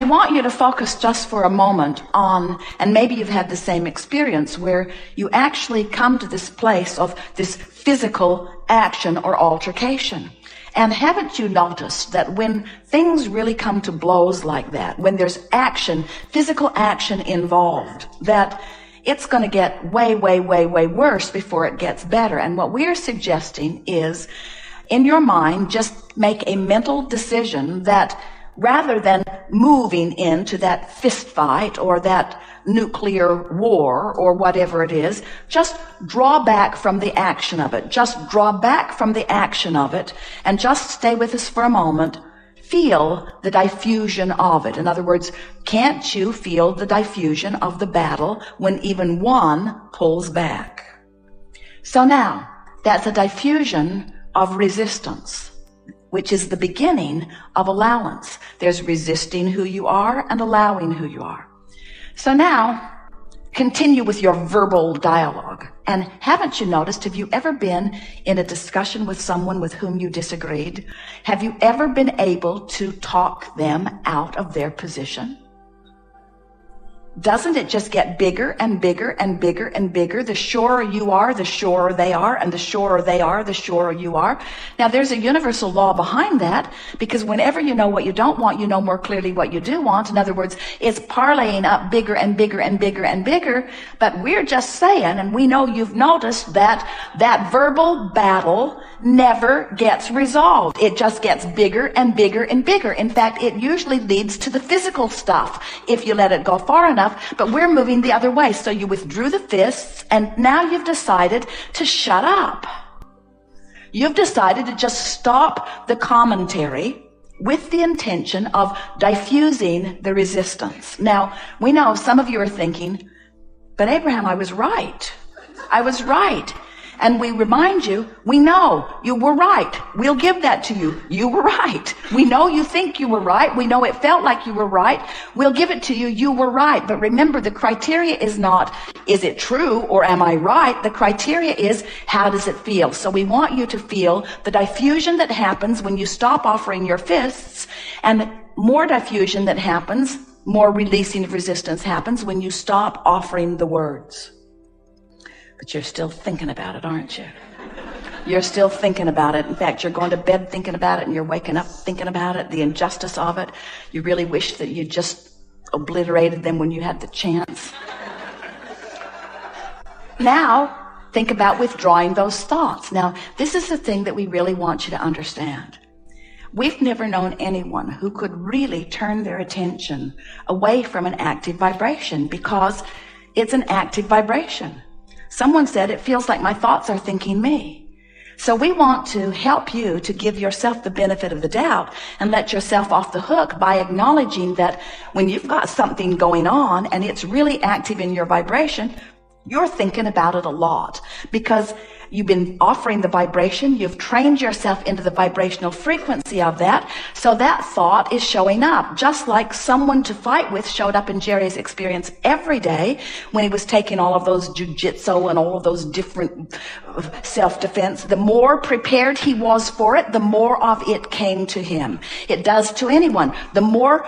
want you to focus just for a moment on, and maybe you've had the same experience, where you actually come to this place of this physical action or altercation. And haven't you noticed that when things really come to blows like that, when there's action, physical action involved, that it's going to get way, way, way, way worse before it gets better? And what we're suggesting is, in your mind, just make a mental decision that rather than moving into that fist fight or that nuclear war or whatever it is, just draw back from the action of it. Just draw back from the action of it and just stay with us for a moment. Feel the diffusion of it. In other words, can't you feel the diffusion of the battle when even one pulls back? So now, that's a diffusion of resistance, which is the beginning of allowance. There's resisting who you are and allowing who you are. So now, continue with your verbal dialogue. And haven't you noticed, have you ever been in a discussion with someone with whom you disagreed? Have you ever been able to talk them out of their position? Doesn't it just get bigger and bigger and bigger and bigger? The surer you are, the surer they are, and the surer they are, the surer you are. Now, there's a universal law behind that, because whenever you know what you don't want, you know more clearly what you do want. In other words, it's parlaying up bigger and bigger and bigger and bigger. But we're just saying, and we know you've noticed, that that verbal battle never gets resolved. It just gets bigger and bigger and bigger. In fact, it usually leads to the physical stuff if you let it go far enough. But we're moving the other way. So you withdrew the fists, and now you've decided to shut up. You've decided to just stop the commentary with the intention of diffusing the resistance. Now, we know some of you are thinking, but Abraham, I was right. I was right. And we remind you, we know you were right. We'll give that to you. You were right. We know you think you were right. We know it felt like you were right. We'll give it to you. You were right. But remember, the criteria is not, is it true or am I right? The criteria is, how does it feel? So we want you to feel the diffusion that happens when you stop offering your fists, and more diffusion that happens, more releasing of resistance happens when you stop offering the words. But you're still thinking about it, aren't you? You're still thinking about it. In fact, you're going to bed thinking about it, and you're waking up thinking about it, the injustice of it. You really wish that you just obliterated them when you had the chance. Now, think about withdrawing those thoughts. Now, this is the thing that we really want you to understand. We've never known anyone who could really turn their attention away from an active vibration, because it's an active vibration. Someone said, it feels like my thoughts are thinking me. So we want to help you to give yourself the benefit of the doubt and let yourself off the hook by acknowledging that when you've got something going on and it's really active in your vibration, you're thinking about it a lot, because you've been offering the vibration, you've trained yourself into the vibrational frequency of that, so that thought is showing up, just like someone to fight with showed up in Jerry's experience every day when he was taking all of those jujitsu and all of those different self-defense. The more prepared he was for it, the more of it came to him. It does to anyone. The more